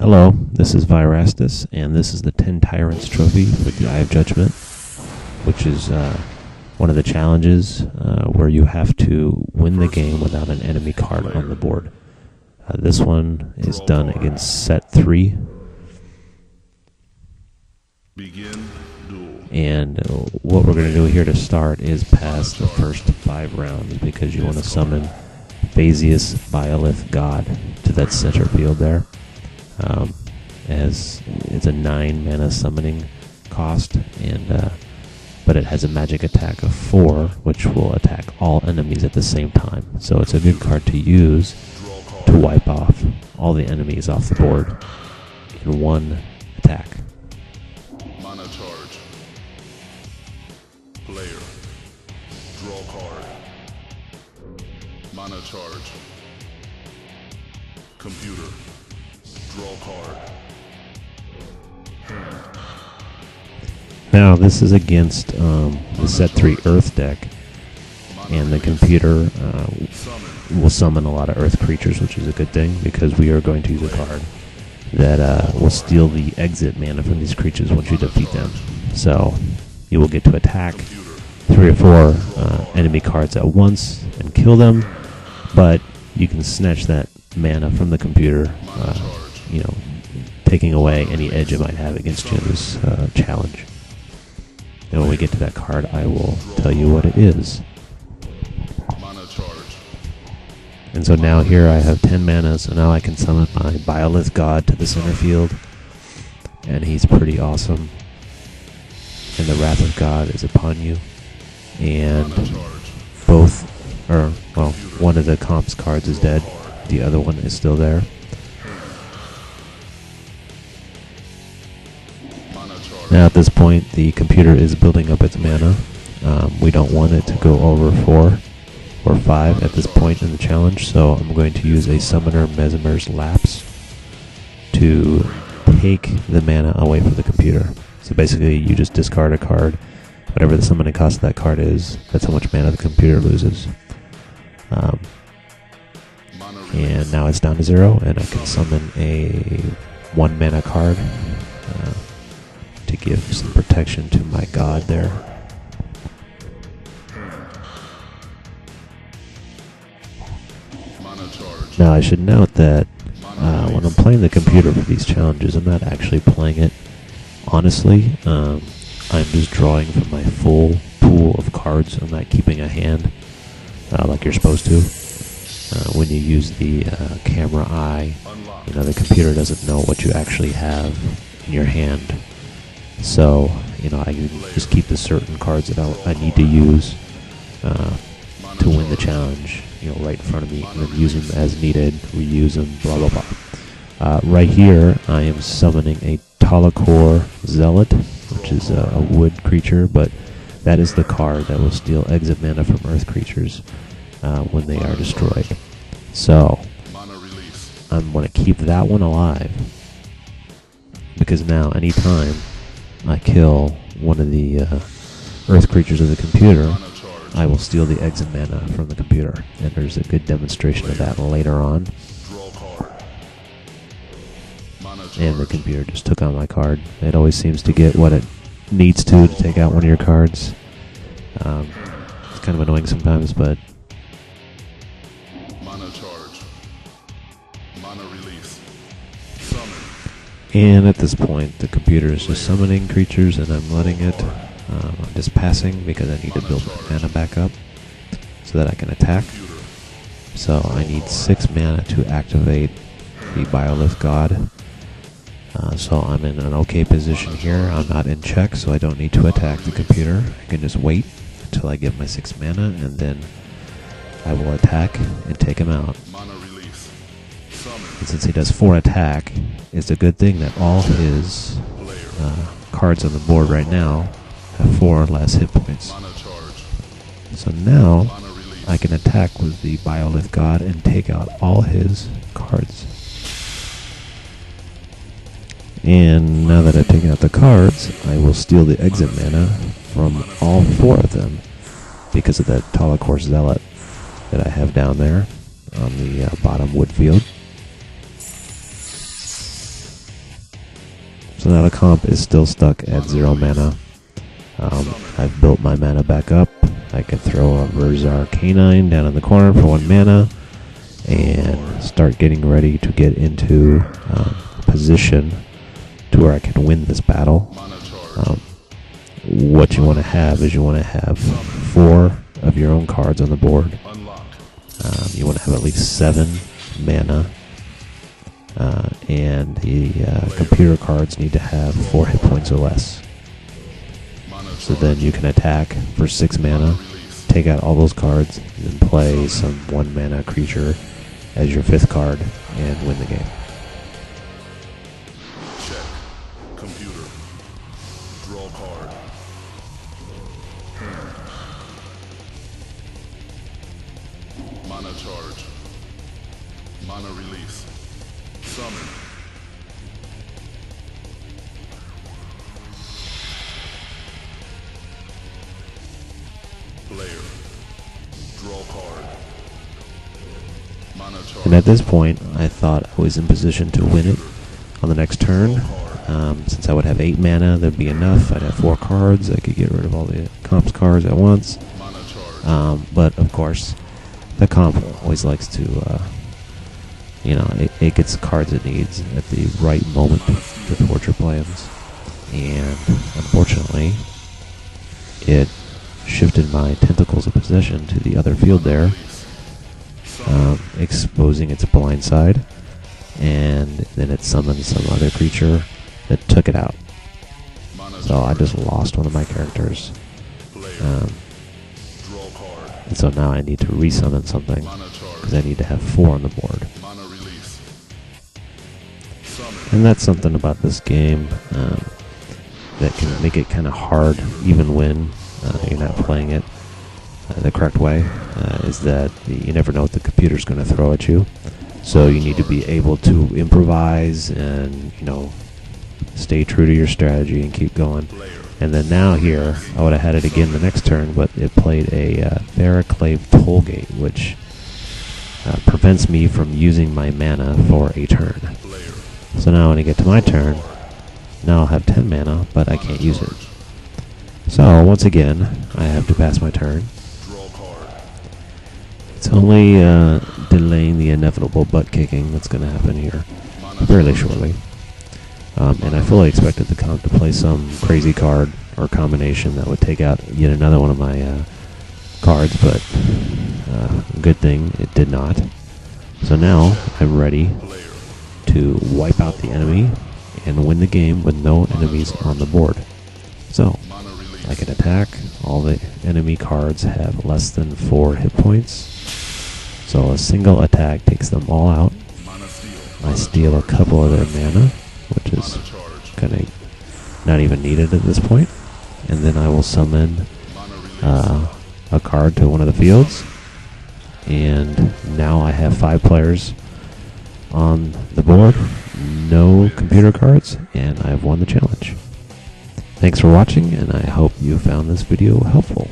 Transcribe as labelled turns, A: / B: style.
A: Hello, this is Virastus, and this is the 10 Tyrants trophy for the Eye of Judgment, which is one of the challenges where you have to win the game without an enemy card on the board. This one is done against set 3. And what we're going to do here to start is pass the first 5 rounds, because you want to summon Phasius Biolith God to that center field there. As it's a 9 mana summoning cost, and but it has a magic attack of 4, which will attack all enemies at the same time. So it's a good card to use to wipe off all the enemies off the board in one attack.
B: Mana charge. Player. Draw card. Mana charge. Computer. Draw card.
A: Now this is against the set 3 Earth deck, and the computer will summon a lot of Earth creatures, which is a good thing, because we are going to use a card that will steal the exit mana from these creatures once you defeat them. So you will get to attack 3 or 4 enemy cards at once and kill them, but you can snatch that mana from the computer, taking away any edge it might have against you in this challenge. And when we get to that card, I will tell you what it is. And so now here I have 10 mana, so now I can summon my Biolith God to the center field, and he's pretty awesome. And the Wrath of God is upon you, and one of the comps cards is dead, the other one is still there. Now at this point, the computer is building up its mana. We don't want it to go over 4 or 5 at this point in the challenge, so I'm going to use a Summoner Mesmer's Lapse to take the mana away from the computer. So basically, you just discard a card. Whatever the summoning cost of that card is, that's how much mana the computer loses. And now it's down to 0, and I can summon a 1 mana card to give some protection to my god there. Now I should note that when I'm playing the computer for these challenges, I'm not actually playing it honestly. I'm just drawing from my full pool of cards. I'm not keeping a hand like you're supposed to. When you use the camera eye, the computer doesn't know what you actually have in your hand. So, I just keep the certain cards that I need to use to win the challenge, right in front of me, and then use them as needed, reuse them, blah, blah, blah. Right here, I am summoning a Talakor Zealot, which is a wood creature, but that is the card that will steal exit mana from Earth creatures when they are destroyed. So, I'm going to keep that one alive, because now, anytime I kill one of the Earth creatures of the computer, I will steal the exit mana from the computer. And there's a good demonstration of that later on. And the computer just took out my card. It always seems to get what it needs to take out one of your cards. It's kind of annoying sometimes, but... And at this point, the computer is just summoning creatures, and I'm letting it. I'm just passing because I need to build my mana back up so that I can attack. So I need 6 mana to activate the Biolith God. So I'm in an okay position here. I'm not in check, so I don't need to attack the computer. I can just wait until I get my 6 mana, and then I will attack and take him out. And since he does 4 attack, it's a good thing that all his cards on the board right now have 4 or less hit points. So now I can attack with the Biolith God and take out all his cards. And now that I've taken out the cards, I will steal the exit mana from all 4 of them because of that Talakor Zealot that I have down there on the bottom wood field. So now the comp is still stuck at 0 mana. I've built my mana back up. I can throw a Verzar Canine down in the corner for 1 mana and start getting ready to get into position to where I can win this battle. What you want to have is you want to have 4 of your own cards on the board. You want to have at least 7 mana. And the computer cards need to have 4 hit points or less. So then you can attack for 6 mana, take out all those cards, and play some 1 mana creature as your 5th card and win the game.
B: Check. Computer. Draw card. Mana charge. Mana release. Summon. Player. Draw card. Mana charge.
A: And at this point, I thought I was in position to win it on the next turn. Since I would have 8 mana, that'd be enough. I'd have 4 cards. I could get rid of all the comp's cards at once.
B: Mana charge.
A: But of course, the comp always likes to, it gets the cards it needs at the right moment to thwart your plans. And unfortunately, it shifted my Tentacles of Possession to the other field there, exposing its blind side, and then it summoned some other creature that took it out. So I just lost one of my characters. And so now I need to resummon something, because I need to have 4 on the board. And that's something about this game that can make it kind of hard, even when you're not playing it the correct way, is that you never know what the computer's going to throw at you. So you need to be able to improvise and, stay true to your strategy and keep going. And then now here, I would have had it again the next turn, but it played a Barraclave Tollgate, which prevents me from using my mana for a turn. So now when I get to my turn, now I'll have 10 mana, but I can't use it. So once again, I have to pass my turn. It's only delaying the inevitable butt kicking that's going to happen here fairly shortly. And I fully expected the comp to play some crazy card or combination that would take out yet another one of my cards, but good thing it did not. So now I'm ready to wipe out the enemy and win the game with no enemies on the board. So I can attack. All the enemy cards have less than 4 hit points. So a single attack takes them all out. I steal a couple of their mana, which is kind of not even needed at this point. And then I will summon a card to one of the fields. And now I have 5 players on the board, no computer cards, and I've won the challenge. Thanks for watching, and I hope you found this video helpful.